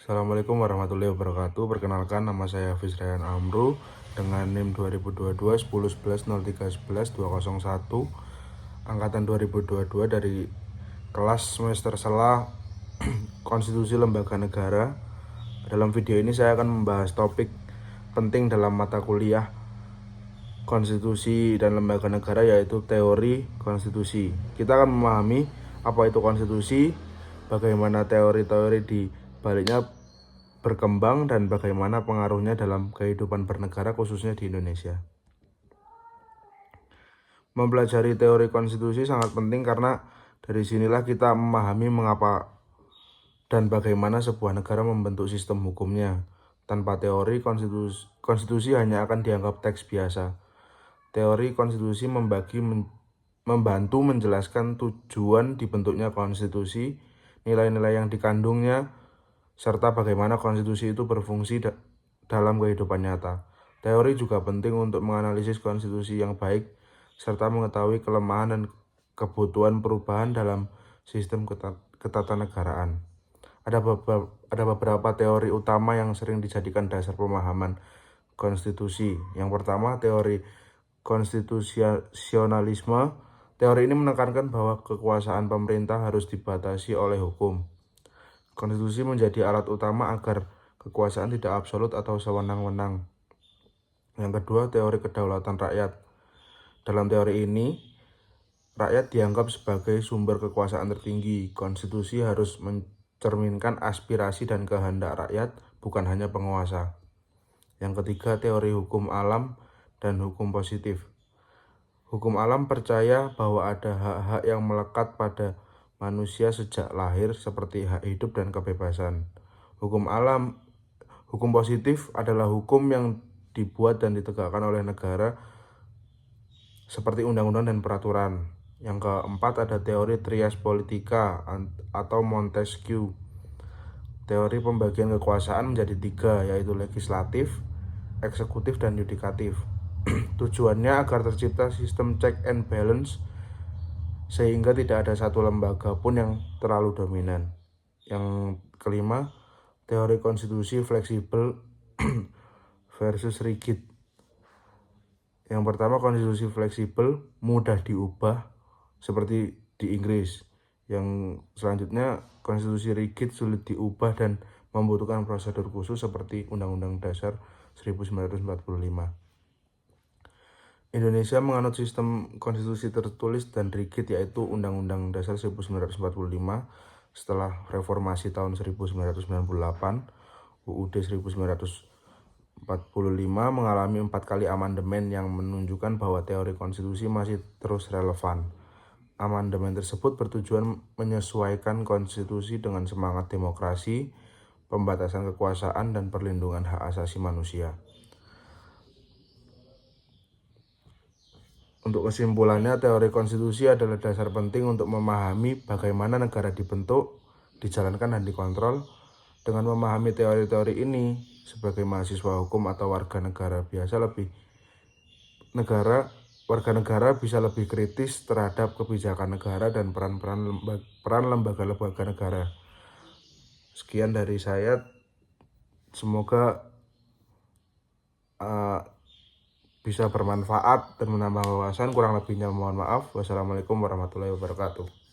Assalamualaikum warahmatullahi wabarakatuh. Perkenalkan, nama saya Hafiz Ryan Amru dengan NIM 2022 10 11 03 11 201 angkatan 2022 dari kelas semester sela Konstitusi Lembaga Negara. Dalam video ini saya akan membahas topik penting dalam mata kuliah Konstitusi dan Lembaga Negara, yaitu teori konstitusi. Kita akan memahami apa itu konstitusi, bagaimana teori-teori di baliknya berkembang, dan bagaimana pengaruhnya dalam kehidupan bernegara khususnya di Indonesia. Mempelajari teori konstitusi sangat penting karena dari sinilah kita memahami mengapa dan bagaimana sebuah negara membentuk sistem hukumnya. Tanpa teori, konstitusi hanya akan dianggap teks biasa. Teori konstitusi membantu menjelaskan tujuan dibentuknya konstitusi, nilai-nilai yang dikandungnya, serta bagaimana konstitusi itu berfungsi dalam kehidupan nyata. Teori juga penting untuk menganalisis konstitusi yang baik, serta mengetahui kelemahan dan kebutuhan perubahan dalam sistem ketatanegaraan. Ada beberapa teori utama yang sering dijadikan dasar pemahaman konstitusi. Yang pertama, teori konstitusionalisme. Teori ini menekankan bahwa kekuasaan pemerintah harus dibatasi oleh hukum. Konstitusi menjadi alat utama agar kekuasaan tidak absolut atau sewenang-wenang. Yang kedua, teori kedaulatan rakyat. Dalam teori ini, rakyat dianggap sebagai sumber kekuasaan tertinggi. Konstitusi harus mencerminkan aspirasi dan kehendak rakyat, bukan hanya penguasa. Yang ketiga, teori hukum alam dan hukum positif. Hukum alam percaya bahwa ada hak-hak yang melekat pada manusia sejak lahir, seperti hak hidup dan kebebasan. Hukum positif adalah hukum yang dibuat dan ditegakkan oleh negara, seperti undang-undang dan peraturan. Yang keempat, ada teori trias politika atau Montesquieu. Teori pembagian kekuasaan menjadi tiga, yaitu legislatif, eksekutif, dan yudikatif. Tujuannya agar tercipta sistem check and balance, sehingga tidak ada satu lembaga pun yang terlalu dominan. Yang kelima, teori konstitusi fleksibel versus rigid. Yang pertama, konstitusi fleksibel mudah diubah seperti di Inggris. Yang selanjutnya, konstitusi rigid sulit diubah dan membutuhkan prosedur khusus seperti Undang-Undang Dasar 1945. Indonesia menganut sistem konstitusi tertulis dan rigid, yaitu Undang-Undang Dasar 1945. Setelah reformasi tahun 1998, UUD 1945 mengalami 4 kali amandemen yang menunjukkan bahwa teori konstitusi masih terus relevan. Amandemen tersebut bertujuan menyesuaikan konstitusi dengan semangat demokrasi, pembatasan kekuasaan, dan perlindungan hak asasi manusia. Untuk kesimpulannya, teori konstitusi adalah dasar penting untuk memahami bagaimana negara dibentuk, dijalankan, dan dikontrol. Dengan memahami teori-teori ini, sebagai mahasiswa hukum atau warga negara biasa, warga negara bisa lebih kritis terhadap kebijakan negara dan peran lembaga-lembaga negara. Sekian dari saya. Semoga bisa bermanfaat dan menambah wawasan. Kurang lebihnya mohon maaf. Wassalamualaikum warahmatullahi wabarakatuh.